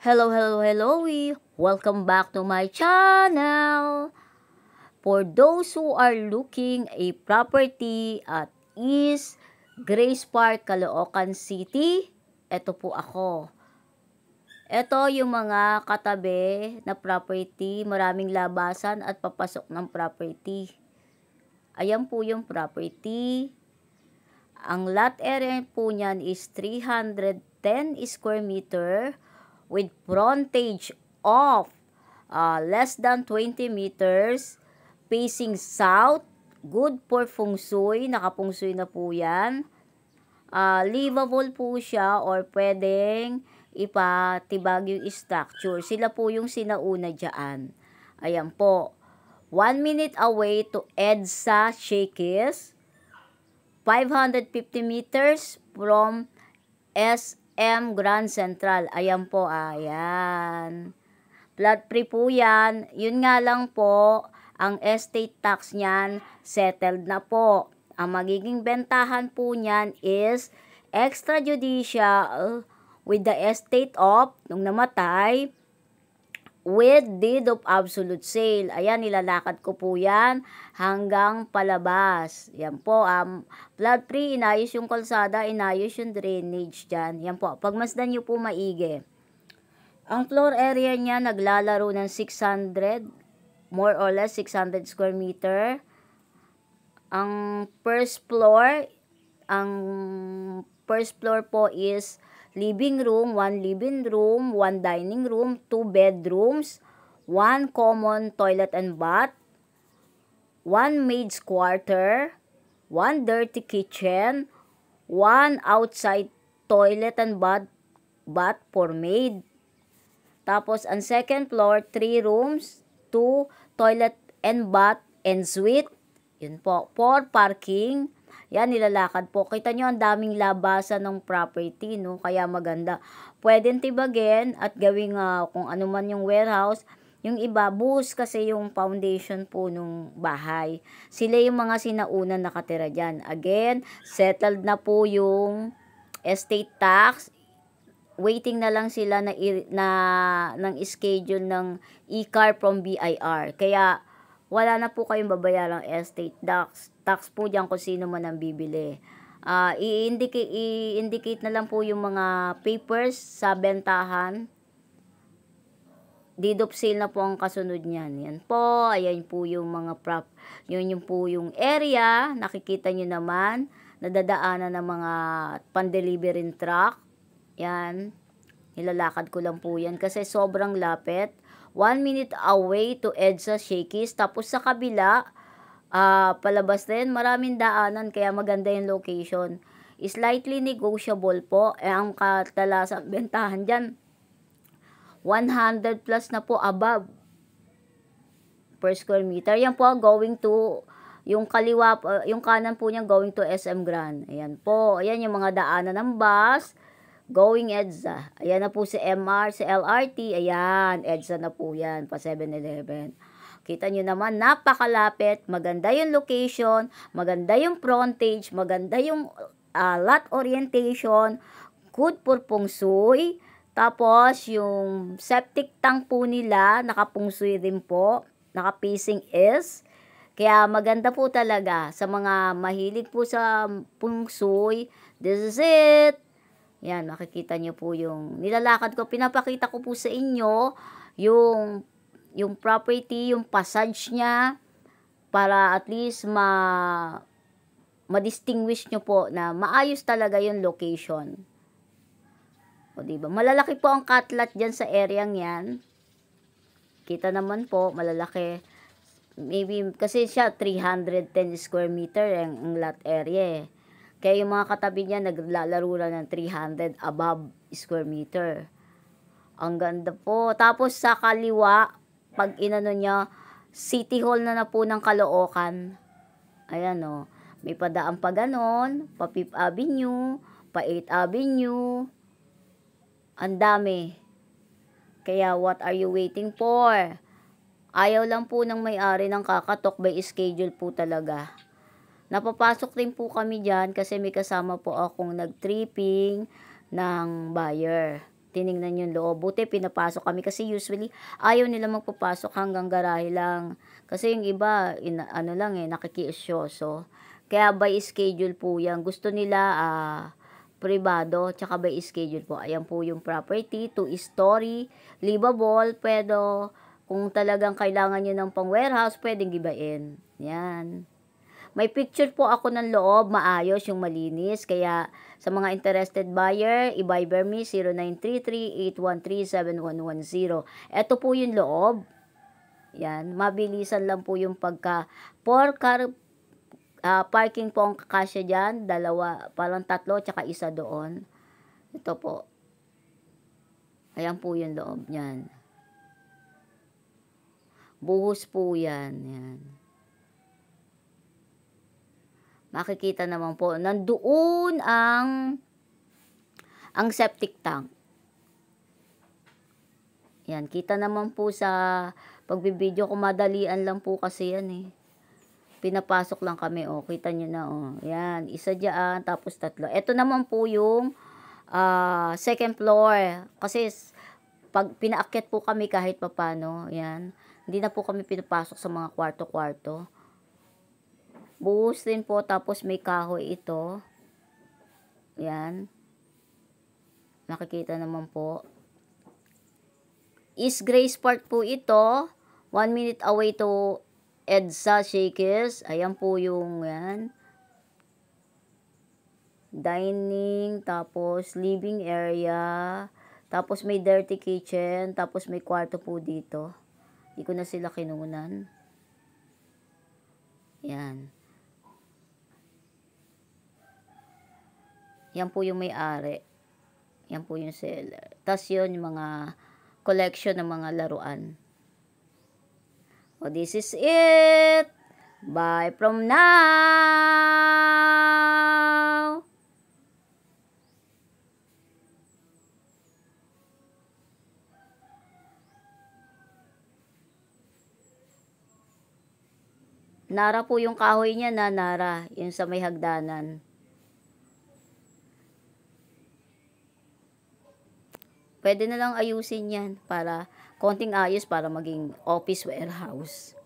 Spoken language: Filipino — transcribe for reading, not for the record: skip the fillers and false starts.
Hello. Welcome back to my channel. For those who are looking a property at East Grace Park, Caloocan City, eto po ako. Ito yung mga katabi na property, maraming labasan at papasok ng property. Ayan po yung property. Ang lot area po niyan is 310 square meter with frontage of less than 20 meters, facing south, good for feng shui, naka-feng shui na po yan. Livable po siya or pwedeng ipatibag yung structure. Sila po yung sinauna dyan. Ayan po. 1 minute away to EDSA Shakey's. 550 meters from SM Grand Central. Ayan po, ayan. Flood free po yan. Yun nga lang po, ang estate tax niyan, settled na po. Ang magiging bentahan po niyan is extrajudicial with the estate of, nung namatay, with deed of absolute sale. Ayan, nilalakad ko po yan hanggang palabas. Yan po, flood free, inayos yung kalsada, inayos yung drainage dyan. Yan po, pagmasdan nyo po maigi. Ang floor area niya naglalaro ng 600, more or less 600 square meter. Ang first floor po is living room, 1 living room, 1 dining room, 2 bedrooms, 1 common toilet and bath, 1 maid's quarter, 1 dirty kitchen, 1 outside toilet and bath for maid. Tapos, ang second floor, 3 rooms, 2 toilet and bath and suite. Yun po, 4 parking. Yan, nilalakad po. Kita nyo, ang daming labasan ng property, no? Kaya maganda. Pwedeng tibagin at gawing kung ano man yung warehouse. Yung iba, buhos kasi yung foundation po nung bahay. Sila yung mga sinaunang nakatira dyan. Again, settled na po yung estate tax. Waiting na lang sila ng schedule ng e-car from BIR. Kaya, wala na po kayong babayarang estate tax po dyan kung sino man ang bibili. I-indicate na lang po yung mga papers sa bentahan. Deed of sale na po ang kasunod niyan. Yan po, ayan po yung mga yun yung po yung area. Nakikita nyo naman, nadadaanan ng mga pan-delivery truck. Yan, nilalakad ko lang po yan kasi sobrang lapit. 1 minute away to EDSA Shakey's. Tapos sa kabila, palabas na yun, maraming daanan, kaya maganda yung location. Slightly negotiable po. Ang katalasang bentahan dyan, 100 plus na po above per square meter. Yan po, going to, yung kaliwa, yung kanan po niya going to SM Grand. Ayan po, ayan yung mga daanan ng bus, going EDSA. Ayan na po si MR, si LRT. Ayan, EDSA na po yan, pa 7-Eleven. Kita nyo naman, napakalapit. Maganda yung location, maganda yung frontage, maganda yung lot orientation, good for feng shui. Tapos, yung septic tank po nila, naka-feng shui din po, naka-facing east. Kaya maganda po talaga sa mga mahilig po sa feng shui. This is it. Yan, makikita nyo po yung nilalakad ko. Pinapakita ko po sa inyo yung property, yung passage niya para at least ma-distinguish nyo po na maayos talaga yung location. O diba? Malalaki po ang catlat dyan sa area yan. Kita naman po, malalaki. Maybe, kasi siya 310 square meter ang lot area eh. Kaya yung mga katabi niya naglalaro na ng 300 above square meter. Ang ganda po. Tapos sa kaliwa, pag inano niya, City Hall na po ng Caloocan. Ayan o. May padaan pa ganon, pa 5th Avenue, pa 8th Avenue. Ang dami. Kaya what are you waiting for? Ayaw lang po ng may-ari ng kakatok, by schedule po talaga. Napapasok din po kami dyan kasi may kasama po akong nag-tripping ng buyer. tiningnan yung loob. Buti pinapasok kami kasi usually ayaw nila magpapasok hanggang garahe lang. Kasi yung iba, ano lang nakikiisyoso. Kaya by schedule po yan. Gusto nila privado, tsaka by schedule po. Ayan po yung property, 2-story, livable, pero kung talagang kailangan nyo ng pang warehouse, pwedeng gibain. Yan. May picture po ako ng loob, maayos yung malinis. Kaya sa mga interested buyer, i-Viber me 0933-813-7110. Ito po yung loob. Yan, mabilisan lang po yung pagka 4 car parking po ang kakasya dyan, parang 3, tsaka 1 doon. Ito po. Ayan po yung loob niyan. Buhos po yan. Yan. Makikita naman po, nandoon ang septic tank. Yan, kita naman po sa pagbibideo ko, madalian lang po kasi yan Pinapasok lang kami, kita nyo na, Yan, 1 dyan, tapos 3. Ito naman po yung second floor. Kasi pag pinaakyat po kami kahit papano, yan, hindi na po kami pinapasok sa mga kwarto-kwarto. Buhos din po, tapos may kahoy ito. Yan. Nakikita naman po. East Grace Park po ito. 1 minute away to EDSA Shakers. Ayan po yung yan. Dining, tapos living area, tapos may dirty kitchen, tapos may kwarto po dito. Hindi ko na sila kinunan. Yan. Yan po yung may-ari. Yan po yung seller. Tapos yun, yung mga collection ng mga laruan. This is it. Bye from now. Nara po yung kahoy niya Nara. Yung sa may hagdanan. Pwede na lang ayusin yan para konting ayos para maging office warehouse.